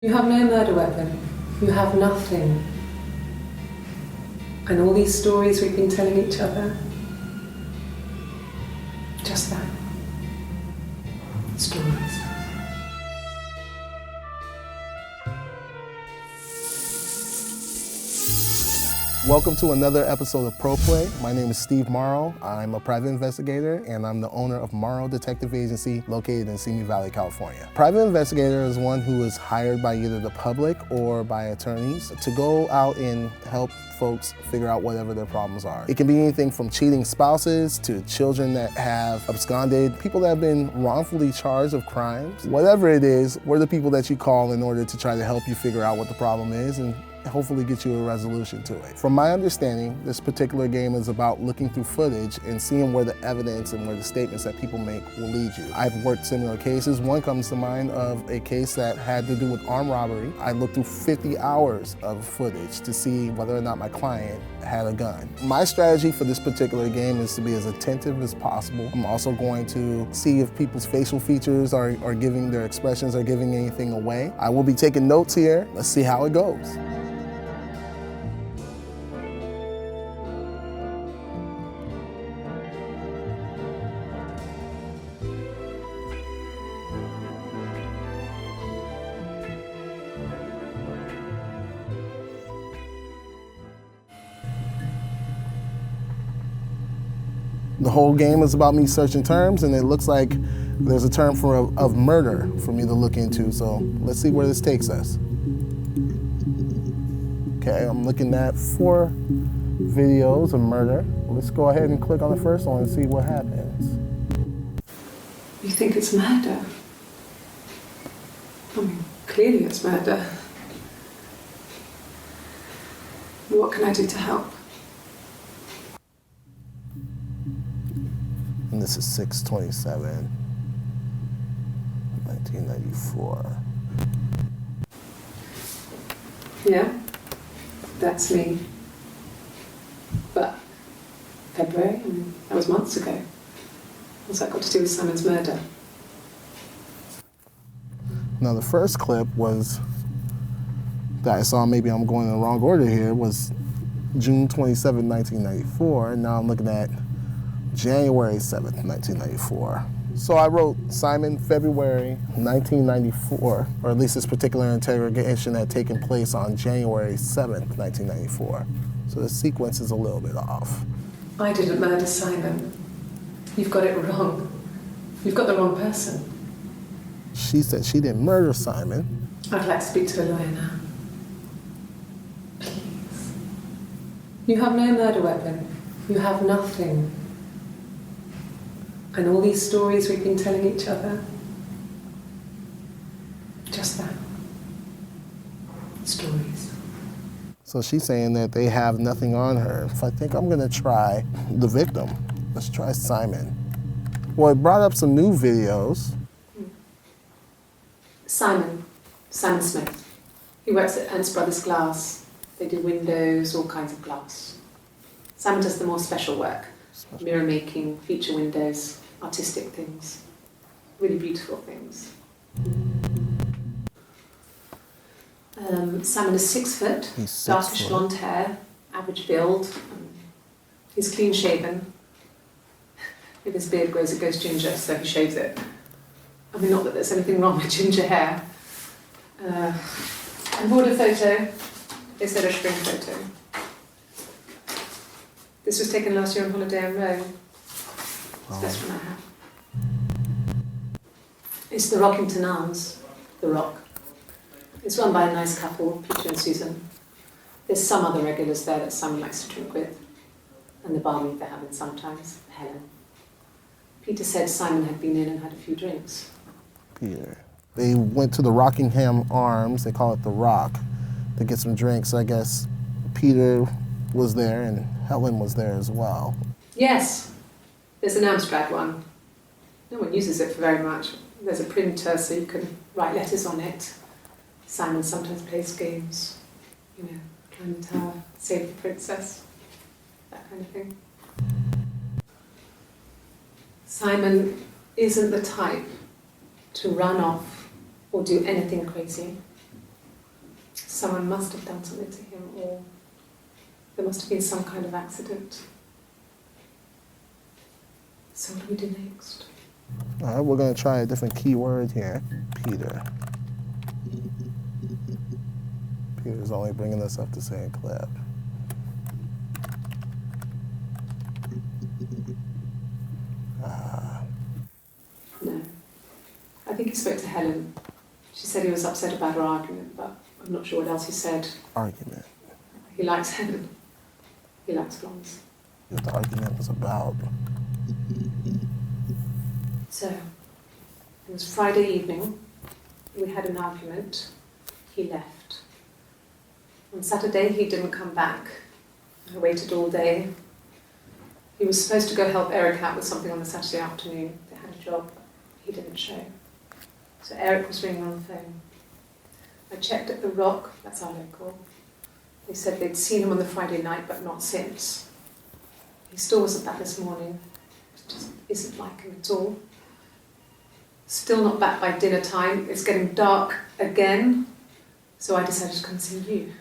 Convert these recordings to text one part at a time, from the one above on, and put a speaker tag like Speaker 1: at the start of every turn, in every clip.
Speaker 1: You have no murder weapon. You have nothing. And all these stories we've been telling each other, just that. Stories.
Speaker 2: Welcome to another episode of Pro Play. My name is Steve Morrow. I'm a private investigator and I'm the owner of Morrow Detective Agency located in Simi Valley, California. Private investigator is one who is hired by either the public or by attorneys to go out and help folks figure out whatever their problems are. It can be anything from cheating spouses to children that have absconded, people that have been wrongfully charged of crimes. Whatever it is, we're the people that you call in order to try to help you figure out what the problem is and hopefully get you a resolution to it. From my understanding, this particular game is about looking through footage and seeing where the evidence and where the statements that people make will lead you. I've worked similar cases. One comes to mind of a case that had to do with armed robbery. I looked through 50 hours of footage to see whether or not my client had a gun. My strategy for this particular game is to be as attentive as possible. I'm also going to see if people's facial features are giving, their expressions are giving anything away. I will be taking notes here. Let's see how it goes. The whole game is about me searching terms, and it looks like there's a term of murder for me to look into, so let's see where this takes us. Okay, I'm looking at 4 videos of murder. Let's go ahead and click on the first one and see what happens.
Speaker 1: You think it's murder? I mean, clearly it's murder. What can I do to help?
Speaker 2: And this is 6/27, 1994.
Speaker 1: Yeah, that's me. But February, I mean, that was months ago. What's that got to do with Simon's murder?
Speaker 2: Now the first clip was that I saw, maybe I'm going in the wrong order here, was June 27, 1994, and now I'm looking at January 7th, 1994. So I wrote Simon, February 1994, or at least this particular interrogation had taken place on January 7th, 1994. So the sequence is a little bit off.
Speaker 1: I didn't murder Simon. You've got it wrong. You've got the wrong person.
Speaker 2: She said she didn't murder Simon.
Speaker 1: I'd like to speak to a lawyer now. Please. You have no murder weapon. You have nothing. And all these stories we've been telling each other, just that. Stories.
Speaker 2: So she's saying that they have nothing on her. So I think I'm gonna try the victim. Let's try Simon. Well, it brought up some new videos.
Speaker 1: Simon Smith. He works at Ernst Brothers Glass. They do windows, all kinds of glass. Simon does the more special work. Mirror making, feature windows, artistic things, really beautiful things. Simon is 6 foot, darkish blonde hair, average build. He's clean shaven. If his beard grows, it goes ginger, so he shaves it. I mean, not that there's anything wrong with ginger hair. I bought a photo instead of spring photo. This was taken last year on holiday in Rome. It's the best one I have. It's the Rockington Arms, the Rock. It's run by a nice couple, Peter and Susan. There's some other regulars there that Simon likes to drink with, and the barmaid they're having sometimes, Helen. Peter said Simon had been in and had a few drinks.
Speaker 2: Peter. They went to the Rockingham Arms, they call it the Rock, to get some drinks. I guess Peter was there and Helen was there as well.
Speaker 1: Yes, there's an Amstrad one. No one uses it for very much. There's a printer so you can write letters on it. Simon sometimes plays games, you know, climb the tower, save the princess, that kind of thing. Simon isn't the type to run off or do anything crazy. Someone must have done something to him, or there must have been some kind of accident. So what do we do next?
Speaker 2: All right, we're going to try a different keyword here. Peter. Peter's only bringing us up to St. Clip.
Speaker 1: No. I think he spoke to Helen. She said he was upset about her argument, but I'm not sure what else he said.
Speaker 2: Argument.
Speaker 1: He likes Helen. He likes blondes.
Speaker 2: What the argument was about.
Speaker 1: So, it was Friday evening. We had an argument. He left. On Saturday, he didn't come back. I waited all day. He was supposed to go help Eric out with something on the Saturday afternoon. They had a job. He didn't show. So Eric was ringing on the phone. I checked at the Rock, that's our local. They said they'd seen him on the Friday night, but not since. He still wasn't back this morning. It just isn't like him at all. Still not back by dinner time. It's getting dark again. So I decided to come see you.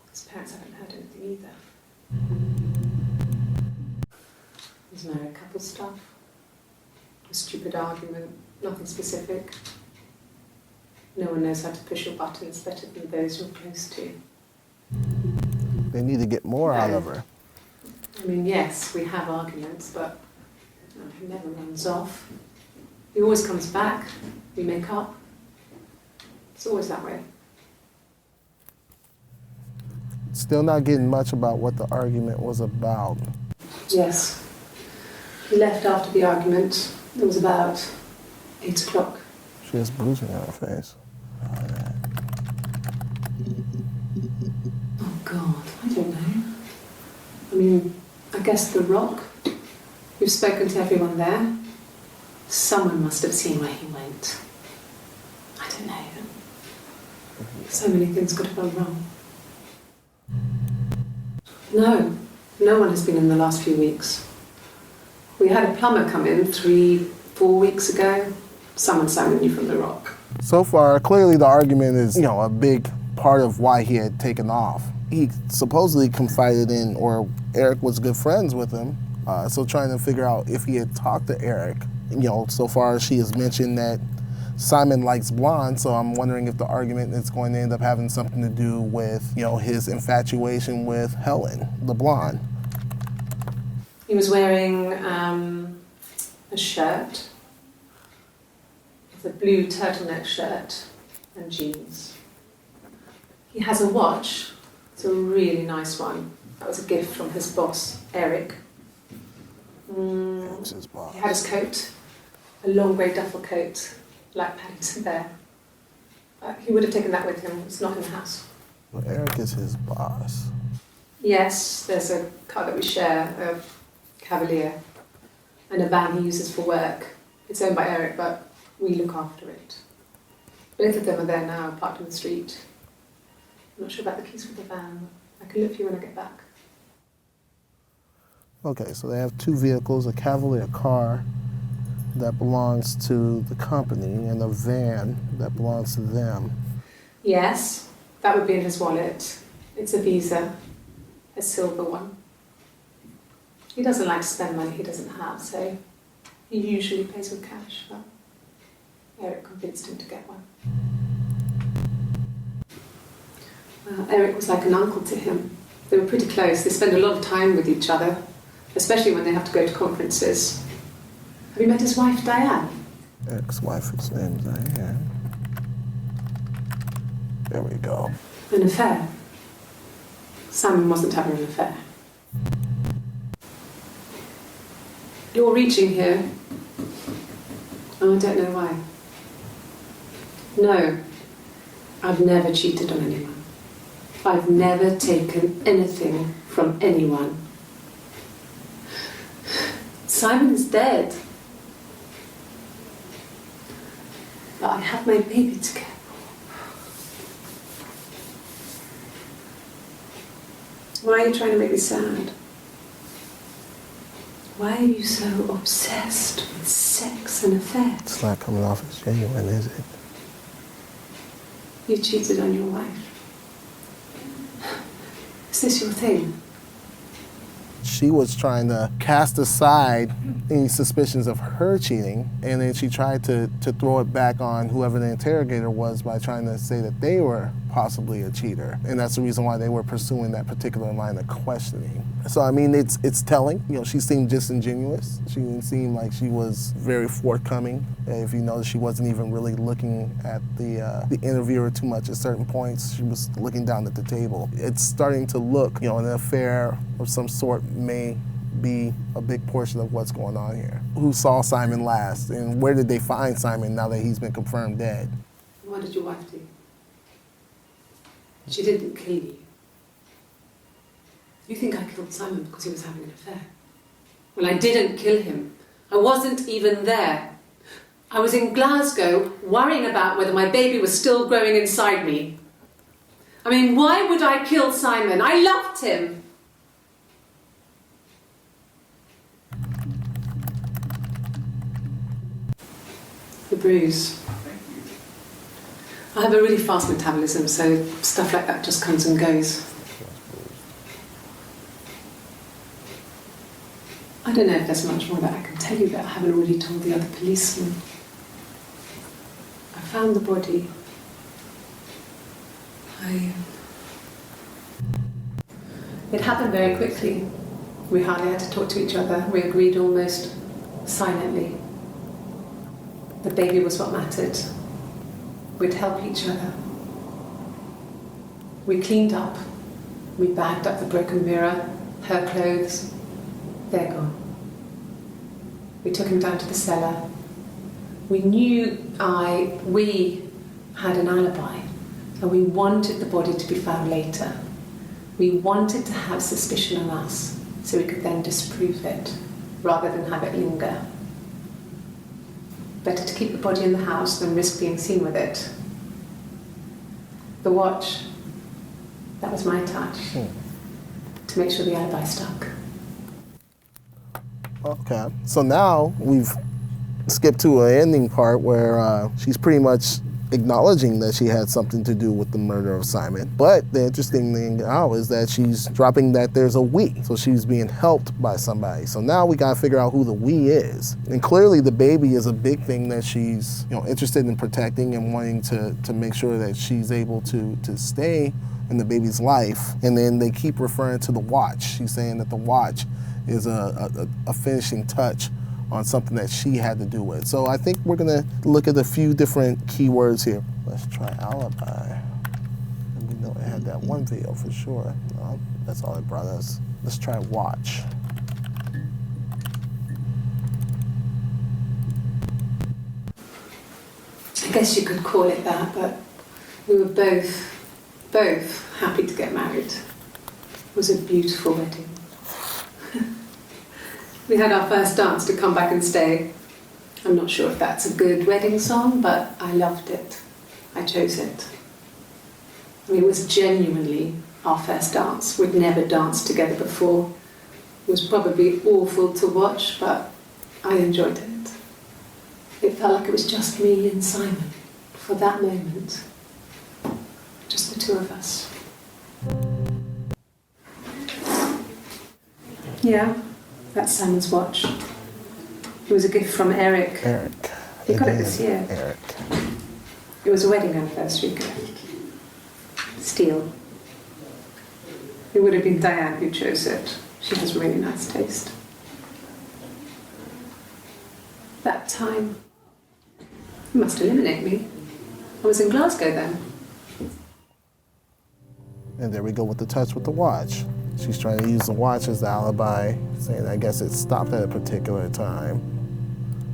Speaker 1: His parents haven't heard anything either. There's married couple stuff. A stupid argument, nothing specific. No one knows how to push your buttons better than those you're close to.
Speaker 2: They need to get more out of her.
Speaker 1: I mean, yes, we have arguments, but he never runs off. He always comes back. We make up. It's always that way.
Speaker 2: Still not getting much about what the argument was about.
Speaker 1: Yes. He left after the argument. It was about 8 o'clock.
Speaker 2: She has bruising on her face.
Speaker 1: Oh, God, I don't know. I mean, I guess the Rock. We've spoken to everyone there. Someone must have seen where he went. I don't know. So many things could have gone wrong. No one has been in the last few weeks. We had a plumber come in 3-4 weeks ago. Someone summoned you from the Rock.
Speaker 2: So far, clearly the argument is, a big part of why he had taken off. He supposedly confided in, or Eric was good friends with him, so trying to figure out if he had talked to Eric. So far she has mentioned that Simon likes blondes, so I'm wondering if the argument is going to end up having something to do with, his infatuation with Helen, the blonde.
Speaker 1: He was wearing a shirt. It's a blue turtleneck shirt and jeans. He has a watch. It's a really nice one. That was a gift from his boss, Eric.
Speaker 2: It's his boss.
Speaker 1: He had his coat, a long grey duffel coat, like Paddington Bear. He would have taken that with him. It's not in the house.
Speaker 2: Well, Eric is his boss.
Speaker 1: Yes, there's a car that we share, a Cavalier, and a van he uses for work. It's owned by Eric, but we look after it. Both of them are there now, parked in the street. I'm not sure about the keys for the van. I can look for you when I get back.
Speaker 2: Okay, so they have two vehicles, a Cavalier car that belongs to the company and a van that belongs to them.
Speaker 1: Yes, that would be in his wallet. It's a Visa, a silver one. He doesn't like to spend money he doesn't have, so he usually pays with cash, but Eric convinced him to get one. Eric was like an uncle to him. They were pretty close. They spend a lot of time with each other, especially when they have to go to conferences. Have you met his wife, Diane?
Speaker 2: Eric's wife is named Diane. There we go.
Speaker 1: An affair. Simon wasn't having an affair. You're reaching here. Oh, I don't know why. No, I've never cheated on anyone. I've never taken anything from anyone. Simon's dead. But I have my baby to care for. Why are you trying to make me sad? Why are you so obsessed with sex and affairs?
Speaker 2: It's not coming off as genuine, is it?
Speaker 1: You cheated on your wife. Is this your thing?
Speaker 2: She was trying to cast aside any suspicions of her cheating, and then she tried to throw it back on whoever the interrogator was by trying to say that they were possibly a cheater. And that's the reason why they were pursuing that particular line of questioning. So, I mean, it's telling. You know, she seemed disingenuous. She didn't seem like she was very forthcoming. If you notice, she wasn't even really looking at the interviewer too much at certain points. She was looking down at the table. It's starting to look, you know, an affair of some sort may be a big portion of what's going on here. Who saw Simon last, and where did they find Simon now that he's been confirmed dead?
Speaker 1: What did your wife do? She didn't kill you. You think I killed Simon because he was having an affair? Well, I didn't kill him. I wasn't even there. I was in Glasgow worrying about whether my baby was still growing inside me. I mean, why would I kill Simon? I loved him. The bruise. I have a really fast metabolism, so stuff like that just comes and goes. I don't know if there's much more that I can tell you that I haven't already told the other policemen. I found the body. It happened very quickly. We hardly had to talk to each other. We agreed almost silently. The baby was what mattered. We'd help each other. We cleaned up. We bagged up the broken mirror, her clothes. They're gone. We took him down to the cellar. We knew we had an alibi, and we wanted the body to be found later. We wanted to have suspicion on us, so we could then disprove it, rather than have it linger. Better to keep the body in the house than risk being seen with it. The watch, that was my touch, to make sure the alibi stuck.
Speaker 2: Okay, so now we've skipped to an ending part where she's pretty much acknowledging that she had something to do with the murder of Simon. But the interesting thing now is that she's dropping that there's a we. So she's being helped by somebody. So now we gotta figure out who the we is. And clearly the baby is a big thing that she's, you know, interested in protecting and wanting to make sure that she's able to stay in the baby's life. And then they keep referring to the watch. She's saying that the watch is a finishing touch on something that she had to do with. So I think we're gonna look at a few different keywords here. Let's try alibi. And we know it had that one video for sure. No, that's all it brought us. Let's try watch.
Speaker 1: I guess you could call it that, but we were both happy to get married. It was a beautiful wedding. We had our first dance to Come Back and Stay. I'm not sure if that's a good wedding song, but I loved it. I chose it. I mean, it was genuinely our first dance. We'd never danced together before. It was probably awful to watch, but I enjoyed it. It felt like it was just me and Simon for that moment. Just the two of us. Yeah. That's Simon's watch. It was a gift from Eric. He got it this year.
Speaker 2: Eric.
Speaker 1: It was a wedding anniversary gift. Steel. It would have been Diane who chose it. She has really nice taste. That time, you must eliminate me. I was in Glasgow then.
Speaker 2: And there we go with the touch with the watch. She's trying to use the watch as the alibi, saying I guess it stopped at a particular time,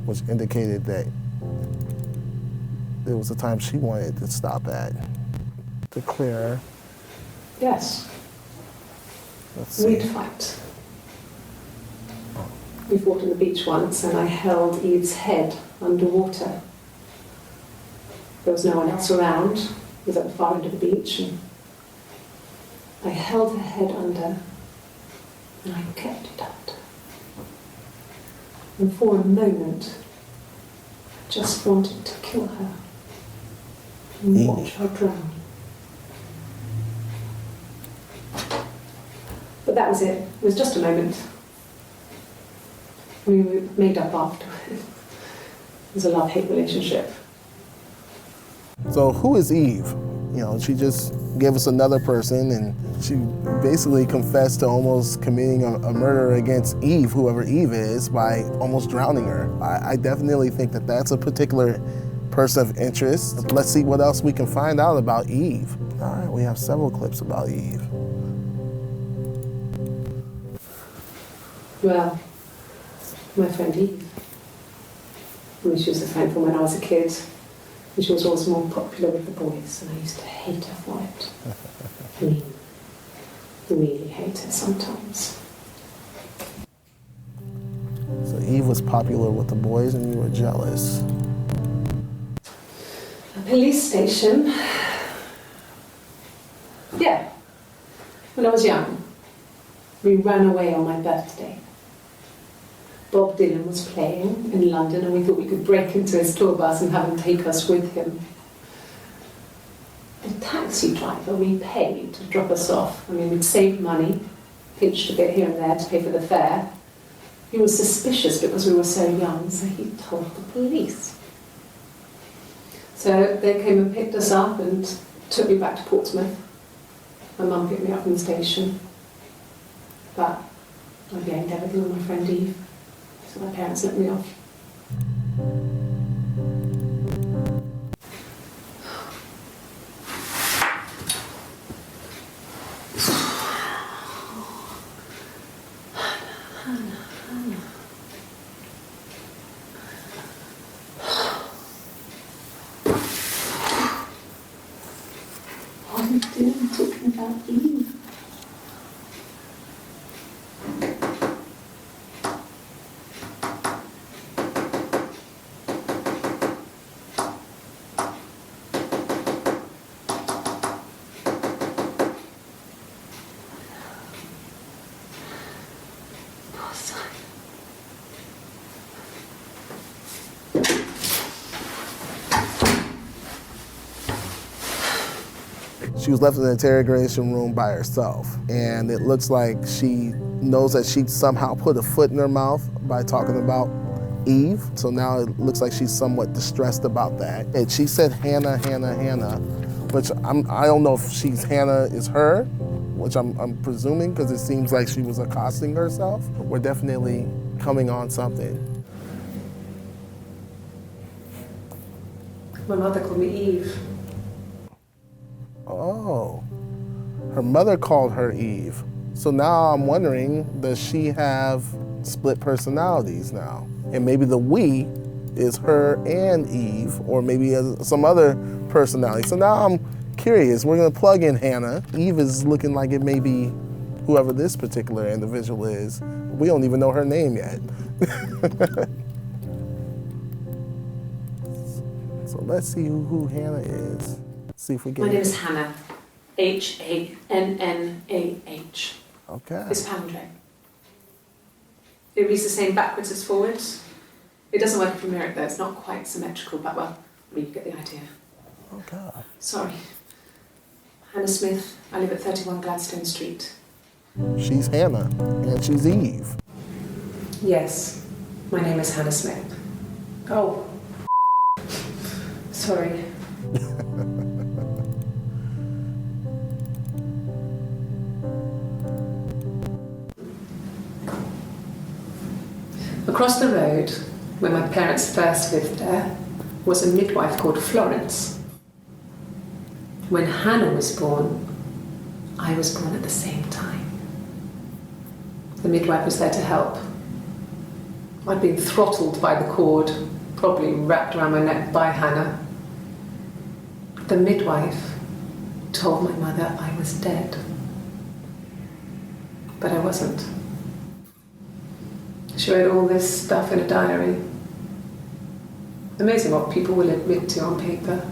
Speaker 2: which indicated that there was a time she wanted to stop at. To clear.
Speaker 1: Yes.
Speaker 2: Let's see.
Speaker 1: We'd fight. We fought on the beach once and I held Eve's head underwater. There was no one else around. It was at the far end of the beach. And I held her head under and I kept it under. And for a moment, I just wanted to kill her. and watch her drown. But that was it. It was just a moment. We made up afterwards. It was a love-hate relationship.
Speaker 2: So who is Eve? You know, she just gave us another person, and she basically confessed to almost committing a murder against Eve, whoever Eve is, by almost drowning her. I definitely think that that's a particular person of interest. Let's see what else we can find out about Eve. All right, we have several clips about Eve.
Speaker 1: Well, my friend Eve. I mean, she was a friend from when I was a kid. And she was always more popular with the boys, and I used to hate her for it. I mean, really hate her sometimes.
Speaker 2: So Eve was popular with the boys and you were jealous.
Speaker 1: A police station. Yeah. When I was young, we ran away on my birthday. Bob Dylan was playing in London, and we thought we could break into his tour bus and have him take us with him. The taxi driver we paid to drop us off, I mean, we'd saved money, pinched a bit here and there to pay for the fare. He was suspicious because we were so young, so he told the police. So they came and picked us up and took me back to Portsmouth. My mum picked me up from the station. But I blamed everything on my friend Eve. So my parents let me off. What are you doing talking about Eve?
Speaker 2: She was left in the interrogation room by herself, and it looks like she knows that she somehow put a foot in her mouth by talking about Eve, so now it looks like she's somewhat distressed about that. And she said Hannah, Hannah, Hannah, which I don't know if Hannah is her, which I'm presuming because it seems like she was accosting herself. We're definitely coming on something.
Speaker 1: My mother called me Eve.
Speaker 2: Oh, her mother called her Eve. So now I'm wondering, does she have split personalities now? And maybe the we is her and Eve, or maybe some other personality. So now I'm curious, we're gonna plug in Hannah. Eve is looking like it may be whoever this particular individual is. We don't even know her name yet. So let's see who Hannah is. See if we get.
Speaker 1: My name is Hannah. Hannah.
Speaker 2: Okay.
Speaker 1: It's palindrome. It reads the same backwards as forwards. It doesn't work if you mirror it though. It's not quite symmetrical, but well, I mean, you get the idea.
Speaker 2: Okay.
Speaker 1: Sorry. Hannah Smith. I live at 31 Gladstone Street.
Speaker 2: She's Hannah, and she's Eve.
Speaker 1: Yes, my name is Hannah Smith. Oh. Sorry. Across the road, where my parents first lived there, was a midwife called Florence. When Hannah was born, I was born at the same time. The midwife was there to help. I'd been throttled by the cord, probably wrapped around my neck by Hannah. The midwife told my mother I was dead. But I wasn't. She wrote all this stuff in a diary. Amazing what people will admit to on paper.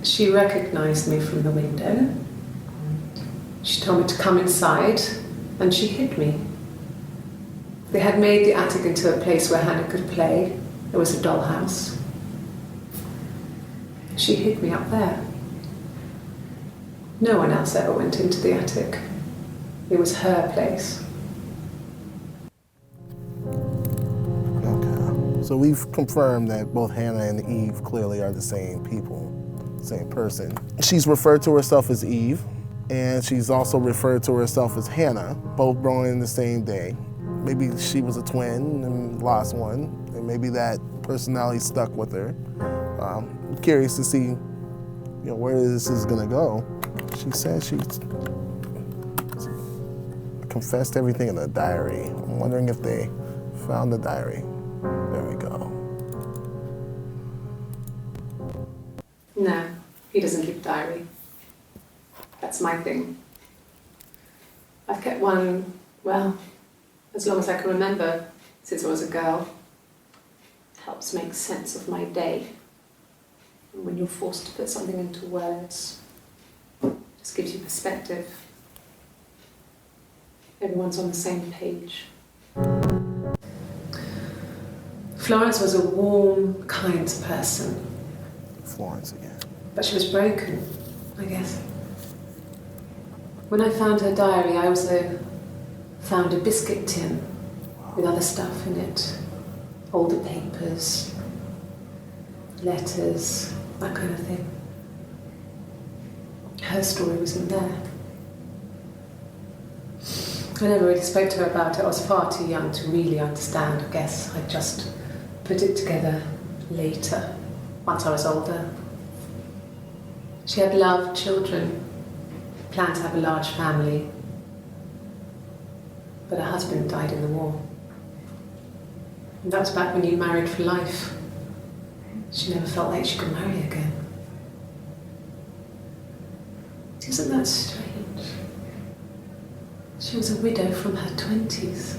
Speaker 1: She recognized me from the window. She told me to come inside, and she hid me. They had made the attic into a place where Hannah could play. There was a dollhouse. She hid me up there. No one else ever went into the attic. It was her place.
Speaker 2: Okay. So we've confirmed that both Hannah and Eve clearly are the same people, same person. She's referred to herself as Eve, and she's also referred to herself as Hannah, both born in the same day. Maybe she was a twin and lost one, and maybe that personality stuck with her. I'm curious to see, where this is gonna go. She said she confessed everything in the diary. I'm wondering if they found the diary. There we go.
Speaker 1: No, he doesn't keep a diary. That's my thing. I've kept one, well, as long as I can remember, since I was a girl. It helps make sense of my day. And when you're forced to put something into words, it just gives you perspective. Everyone's on the same page. Florence was a warm, kind person.
Speaker 2: Florence again.
Speaker 1: But she was broken, I guess. When I found her diary, I also found a biscuit tin with other stuff in it. Older papers, letters, that kind of thing. Her story wasn't there. I never really spoke to her about it. I was far too young to really understand, I guess. I just put it together later, once I was older. She had loved children, planned to have a large family, but her husband died in the war. And that was back when you married for life. She never felt like she could marry again. Isn't that strange? She was a widow from her 20s.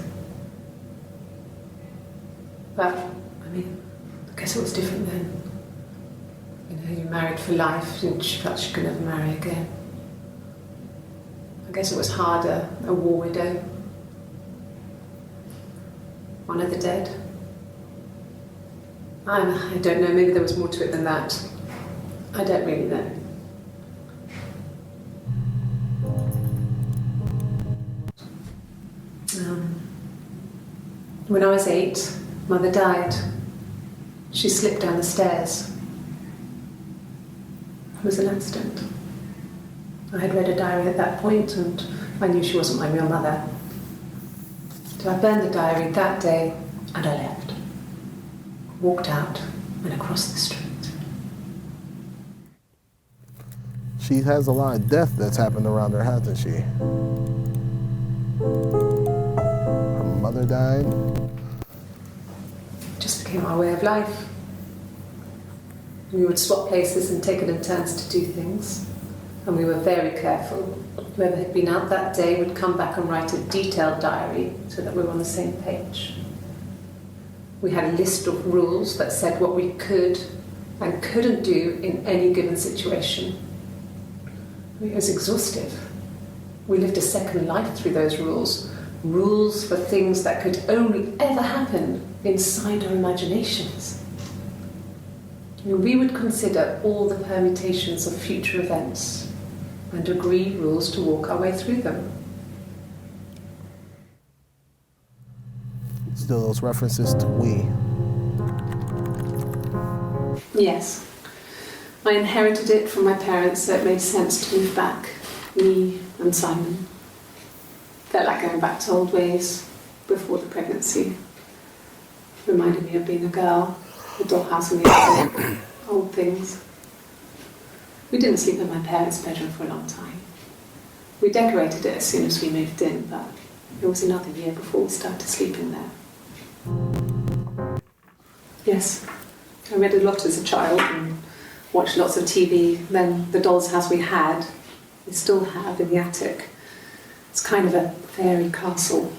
Speaker 1: But, I guess it was different then. You married for life and she felt she could never marry again. I guess it was harder, a war widow. One of the dead. I don't know, maybe there was more to it than that. I don't really know. When I was 8, Mother died. She slipped down the stairs. It was an accident. I had read a diary at that point and I knew she wasn't my real mother. So I burned the diary that day and I left. Walked out and across the street.
Speaker 2: She has a lot of death that's happened around her, hasn't she? Her mother died.
Speaker 1: It just became our way of life. We would swap places and take it in turns to do things. And we were very careful. Whoever had been out that day would come back and write a detailed diary so that we were on the same page. We had a list of rules that said what we could and couldn't do in any given situation. It was exhaustive. We lived a second life through those rules. Rules for things that could only ever happen inside our imaginations. We would consider all the permutations of future events and agree rules to walk our way through them.
Speaker 2: Still those references to we.
Speaker 1: Yes. I inherited it from my parents, so it made sense to move back. Me and Simon. Felt like going back to old ways before the pregnancy. Reminded me of being a girl, the dollhouse in the attic, old things. We didn't sleep in my parents' bedroom for a long time. We decorated it as soon as we moved in, but it was another year before we started sleeping there. Yes, I read a lot as a child and watched lots of TV. Then the doll's house we still have in the attic. It's kind of a fairy castle.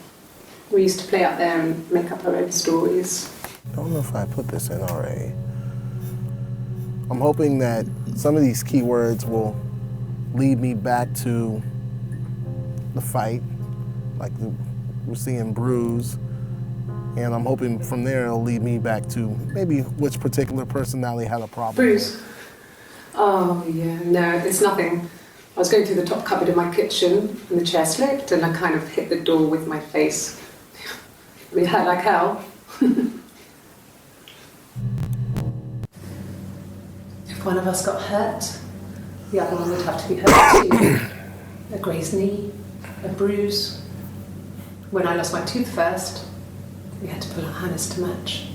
Speaker 1: We used to play up there and make up our own stories.
Speaker 2: I don't know if I put this in already. I'm hoping that some of these keywords will lead me back to the fight, like we're seeing bruise, and I'm hoping from there it'll lead me back to maybe which particular personality had a problem.
Speaker 1: Bruce. Oh, yeah, no, it's nothing. I was going through the top cupboard in my kitchen and the chair slipped and I kind of hit the door with my face. I mean, hurt like hell. If one of us got hurt, the other one would have to be hurt too. A grazed knee, a bruise. When I lost my tooth first, we had to pull out Hannah's to match.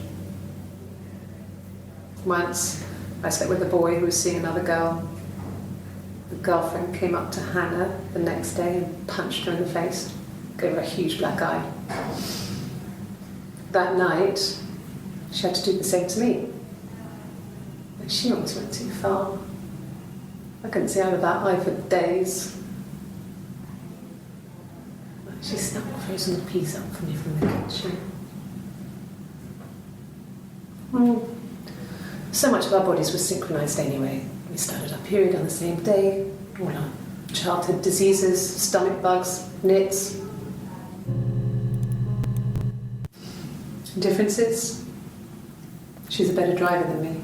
Speaker 1: Once, I slept with a boy who was seeing another girl. The girlfriend came up to Hannah the next day and punched her in the face, gave her a huge black eye. That night, she had to do the same to me. But she almost went too far. I couldn't see out of that eye for days. She snuck a frozen piece up for me from the kitchen. Well, so much of our bodies were synchronised anyway. We started our period on the same day, all our childhood diseases, stomach bugs, nits. Differences? She's a better driver than me.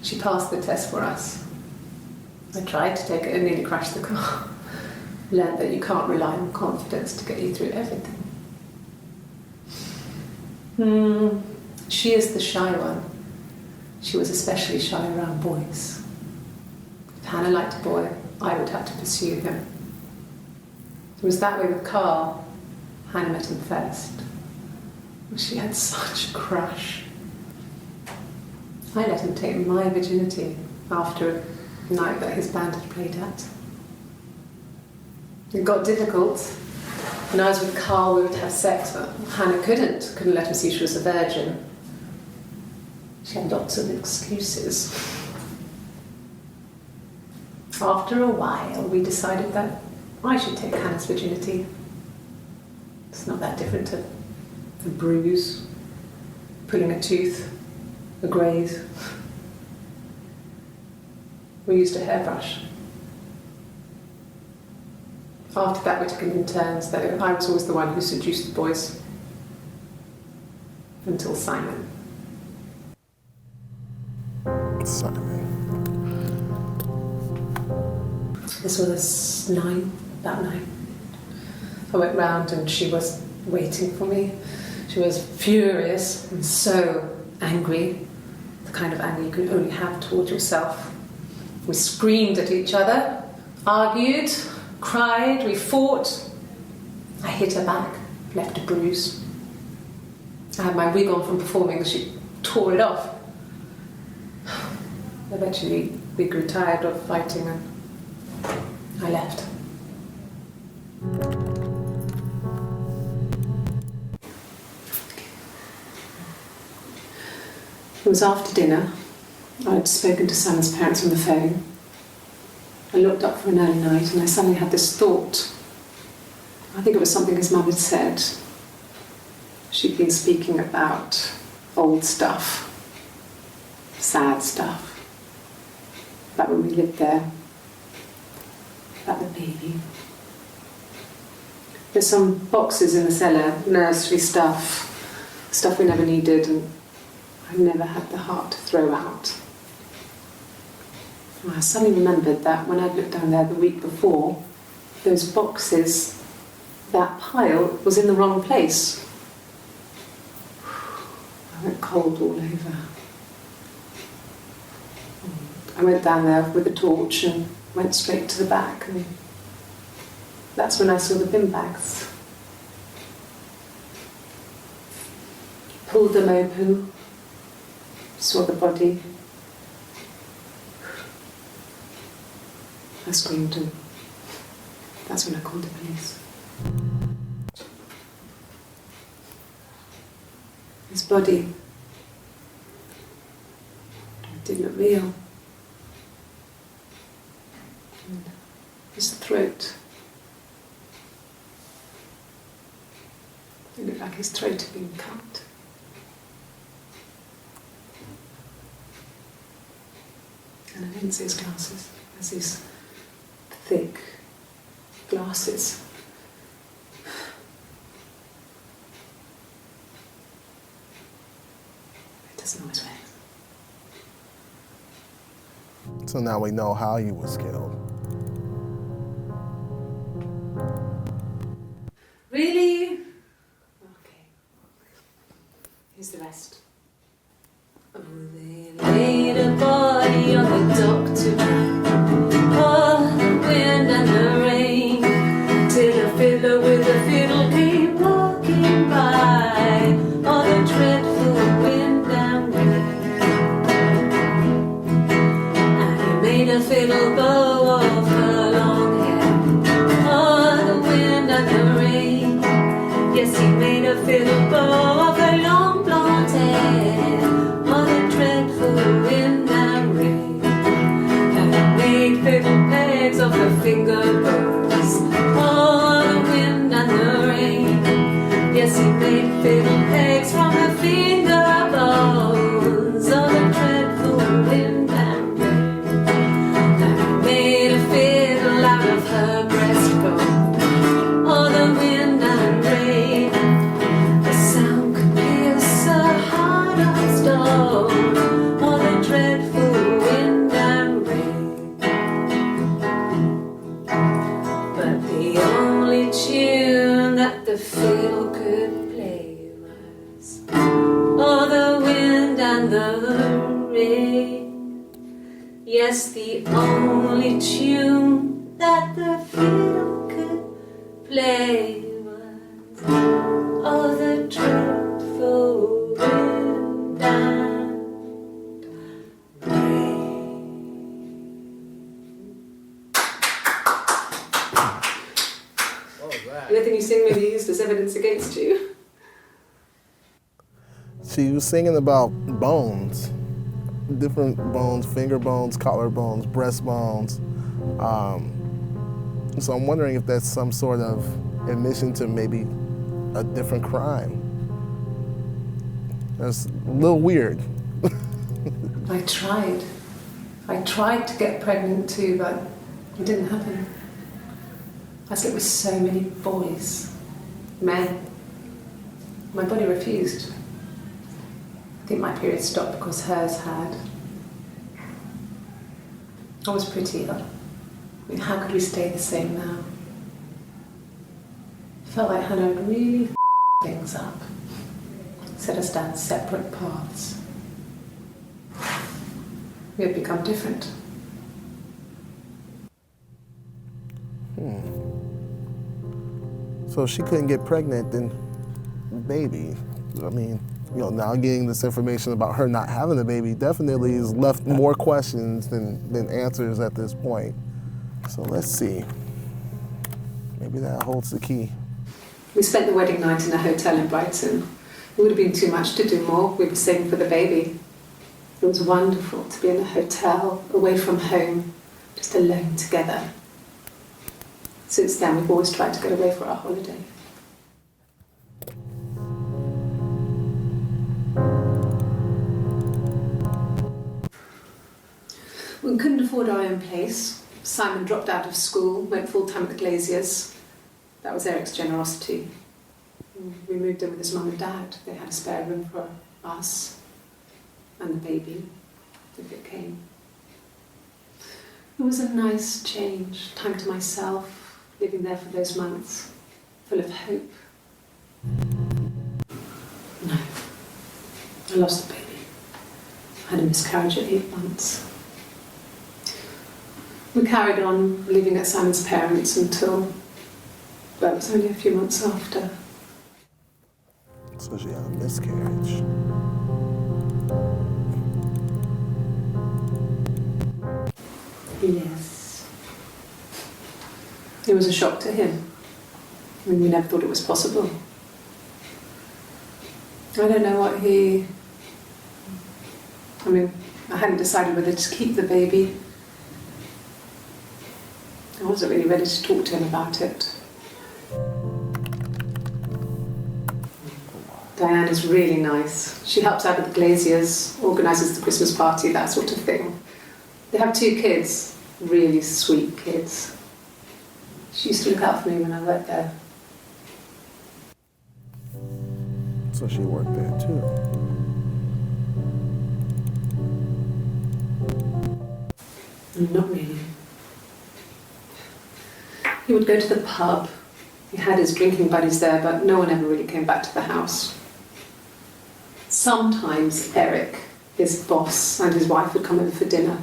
Speaker 1: She passed the test for us. I tried to take it and nearly crashed the car. Learned that you can't rely on confidence to get you through everything. She is the shy one. She was especially shy around boys. If Hannah liked a boy, I would have to pursue him. It was that way with Carl. Hannah met him first. She had such a crush. I let him take my virginity after a night that his band had played at. It got difficult. When I was with Carl, we would have sex, but Hannah couldn't let him see she was a virgin. She had lots of excuses. After a while, we decided that I should take Hannah's virginity. It's not that different to a bruise, pulling a tooth, a graze. We used a hairbrush. After that, we took it in turns, though I was always the one who seduced the boys. Until Simon. This was about 9. I went round and she was waiting for me. She was furious and so angry, the kind of anger you can only have towards yourself. We screamed at each other, argued, cried, we fought. I hit her back, left a bruise. I had my wig on from performing, she tore it off. Eventually, we grew tired of fighting and I left. It was after dinner. I'd spoken to Simon's parents on the phone. I looked up for an early night and I suddenly had this thought. I think it was something his mum had said. She'd been speaking about old stuff, sad stuff, about when we lived there, about the baby. There's some boxes in the cellar, nursery stuff we never needed and I never had the heart to throw out. And I suddenly remembered that when I'd looked down there the week before, those boxes, that pile was in the wrong place. I went cold all over. I went down there with a torch and went straight to the back, and that's when I saw the bin bags. Pulled them open, saw the body. I screamed and that's when I called the police. His body didn't look real. And his throat, it looked like his throat had been cut. And I didn't see his glasses. There's these thick glasses. It doesn't always wear.
Speaker 2: So now we know how he was killed.
Speaker 1: Really? Okay. Here's the rest. Oh, they laid a body on the dock tonight. Oh, the wind and the rain. Till a fiddler with a fiddle came walking by. Oh, the dreadful wind and rain. And he made a fiddle bow of her long hair. Oh, the wind and the rain. Yes, he made a fiddle bow of her long blonde hair. Oh, the dreadful wind and rain. And he made fiddle pegs of her finger bows. Oh, the wind and the rain. Yes, he made fiddle pegs from her finger bows. Oh, the dreadful wind and rain. And he made a fiddle out of her breastbone. Oh, the wind and rain. The sound could pierce a heart of stone. Oh, the dreadful wind and rain. But the only tune that the fiddle could play was oh, the wind and the rain. Yes, the only tune that the fiddle could play was oh, the dreadful wind and rain. Anything you sing may be used as evidence against you.
Speaker 2: She was singing about bones, different bones, finger bones, collar bones, breast bones. So I'm wondering if that's some sort of admission to maybe a different crime. That's a little weird.
Speaker 1: I tried to get pregnant too, but it didn't happen. I slept with so many boys, men. My body refused. I think my period stopped because hers had. I was pretty ill. I mean, how could we stay the same now? Felt like Hannah had really things up. Set us down separate paths. We had become different.
Speaker 2: So she couldn't get pregnant, then baby. I mean, now getting this information about her not having a baby definitely has left more questions than answers at this point. So let's see. Maybe that holds the key.
Speaker 1: We spent the wedding night in a hotel in Brighton. It would have been too much to do more. We were saving for the baby. It was wonderful to be in a hotel, away from home, just alone together. Since then, we've always tried to get away for our holiday. We couldn't afford our own place. Simon dropped out of school, went full-time at the Glaziers. That was Eric's generosity. We moved in with his mum and dad. They had a spare room for us and the baby, if it came. It was a nice change, time to myself, living there for those months, full of hope. No, I lost the baby. I had a miscarriage at 8 months. We carried on living at Simon's parents until, well, it was only a few months after.
Speaker 2: So she had a miscarriage.
Speaker 1: Yes. It was a shock to him. I mean, we never thought it was possible. I don't know what I hadn't decided whether to keep the baby. I wasn't really ready to talk to him about it. Diane is really nice. She helps out with the Glaziers, organises the Christmas party, that sort of thing. They have 2 kids, really sweet kids. She used to look out for me when I worked there.
Speaker 2: So she worked there too.
Speaker 1: Not really. He would go to the pub. He had his drinking buddies there, but no one ever really came back to the house. Sometimes Eric, his boss, and his wife would come over for dinner.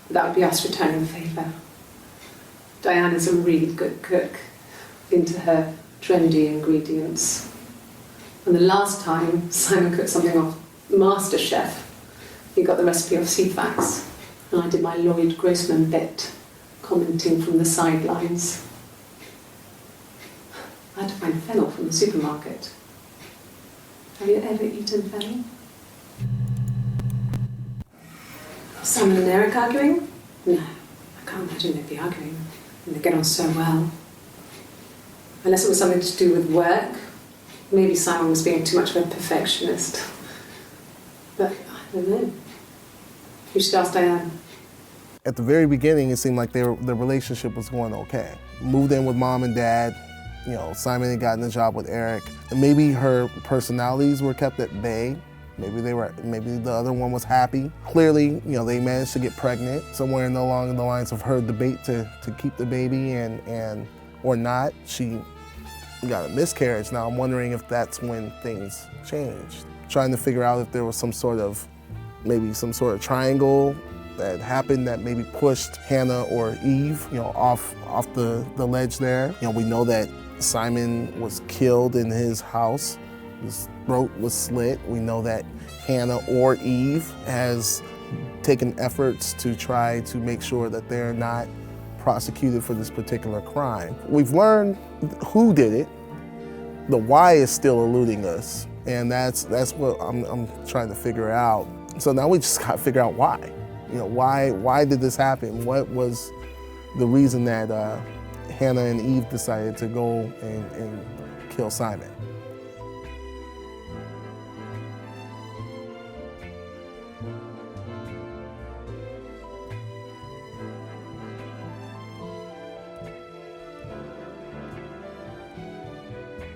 Speaker 1: That would be us returning the favour. Diane is a really good cook, into her trendy ingredients. And the last time Simon cooked something off MasterChef, he got the recipe off CFAX, and I did my Lloyd Grossman bit, commenting from the sidelines. I had to find fennel from the supermarket. Have you ever eaten fennel? Simon and Eric arguing? No, I can't imagine they'd be arguing. And they get on so well. Unless it was something to do with work. Maybe Simon was being too much of a perfectionist. But I don't know. You should ask Diane.
Speaker 2: At the very beginning, it seemed like the relationship was going okay. Moved in with mom and dad. You know, Simon had gotten a job with Eric. And maybe her personalities were kept at bay. Maybe the other one was happy. Clearly, you know, they managed to get pregnant somewhere along the lines of her debate to keep the baby and or not. She got a miscarriage. Now I'm wondering if that's when things changed. Trying to figure out if there was some sort of triangle that happened that maybe pushed Hannah or Eve, you know, off the ledge there. You know, we know that Simon was killed in his house. His throat was slit. We know that Hannah or Eve has taken efforts to try to make sure that they're not prosecuted for this particular crime. We've learned who did it. The why is still eluding us, and that's what I'm trying to figure out. So now we just got to figure out why. You know, why did this happen? What was the reason that Hannah and Eve decided to go and kill Simon?